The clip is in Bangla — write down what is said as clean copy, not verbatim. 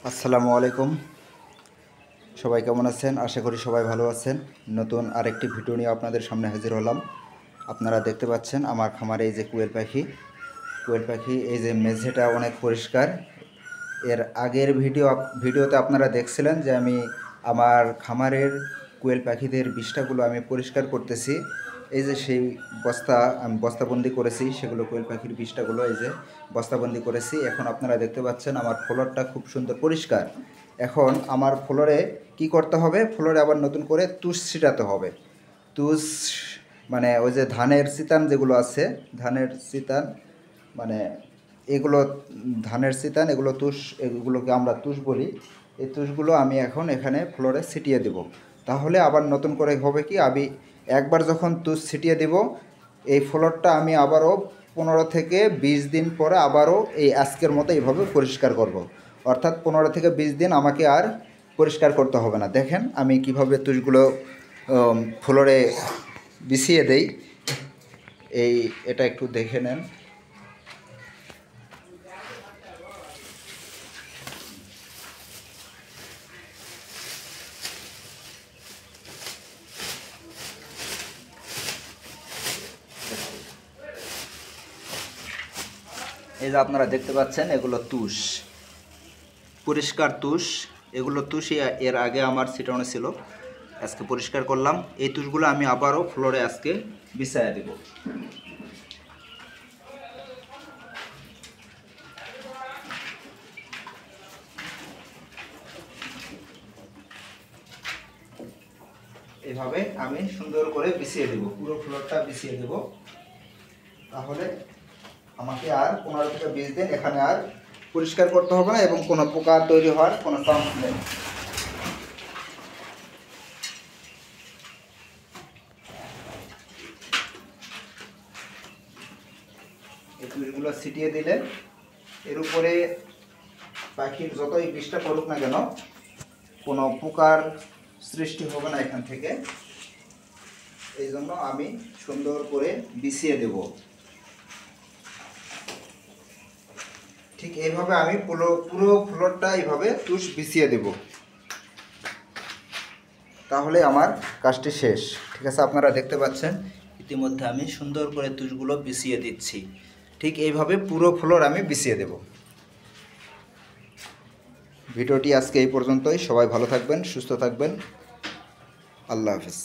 আসসালামু আলাইকুম। সবাই কেমন আছেন? আশা করি সবাই ভালো আছেন। নতুন আরেকটি ভিডিও নিয়ে আপনাদের সামনে হাজির হলাম। আপনারা দেখতে পাচ্ছেন আমার খামারে এই যে কোয়েল পাখি এই যে মেঝেটা অনেক পরিষ্কার। এর আগের ভিডিওতে আপনারা দেখছিলেন যে আমি আমার খামারের কোয়েল পাখিদের বিষ্ঠাগুলো আমি পরিষ্কার করতেছি। এই যে সেই আমি বস্তাবন্দি করেছি, সেগুলো কোয়েল পাখির বিষ্ঠাগুলো এই যে বস্তাবন্দি করেছি। এখন আপনারা দেখতে পাচ্ছেন আমার ফ্লোরটা খুব সুন্দর পরিষ্কার। এখন আমার ফ্লোরে কি করতে হবে? ফ্লোরে আবার নতুন করে তুষ ছিটাতে হবে। তুষ মানে ওই যে ধানের চিতান যেগুলো আছে, ধানের চিতান মানে এগুলো ধানের চিতান, এগুলো তুষ, এগুলোকে আমরা তুষ বলি। এই তুষগুলো আমি এখন এখানে ফ্লোরে ছিটিয়ে দেব। তাহলে আবার নতুন করে হবে কি, আমি একবার যখন তুষ ছিটিয়ে দেব, এই ফ্লোরটা আমি আবারও 15 থেকে 20 দিন পরে আবারও এই আজকের মতো এইভাবে পরিষ্কার করব। অর্থাৎ 15 থেকে 20 দিন আমাকে আর পরিষ্কার করতে হবে না। দেখেন আমি কিভাবে তুষগুলো ফ্লোরে বিছিয়ে দেই। এটা একটু দেখে নেন। এই যে আপনারা দেখতে পাচ্ছেন এগুলো তুষ, পরিষ্কার তুষ। এগুলো তুষই এর আগে আমার ছিটানো ছিল, আজকে পরিষ্কার করলাম। এই তুষগুলো আমি আবারও ফ্লোরে আজকে বিছায়া দেব। এইভাবে আমি সুন্দর করে বিছিয়ে দেব, পুরো ফ্লোরটা বিছিয়ে দেব। তাহলে আমাকে আর 15 থেকে 20 দিন এখানে আর পরিষ্কার করতে হবে না এবং কোনো পোকা তৈরি হওয়ার কোনো চান্স নেই। এই তুষগুলো ছিটিয়ে দিলে এর উপরে পাখির যতই বিষ্ঠা করুক না কেন, কোনো পোকার সৃষ্টি হবে না এখান থেকে। এই জন্য আমি সুন্দর করে বিছিয়ে দেব। ঠিক এইভাবে আমি পুরো ফ্লোরটা এইভাবে তুষ বিছিয়ে দেব। তাহলে আমার কাজটি শেষ। ঠিক আছে, আপনারা দেখতে পাচ্ছেন ইতিমধ্যে আমি সুন্দর করে তুষগুলো বিছিয়ে দিচ্ছি। ঠিক এইভাবে পুরো ফ্লোর আমি বিছিয়ে দেব। ভিডিওটি আজকে এই পর্যন্তই। সবাই ভালো থাকবেন, সুস্থ থাকবেন। আল্লাহ হাফেজ।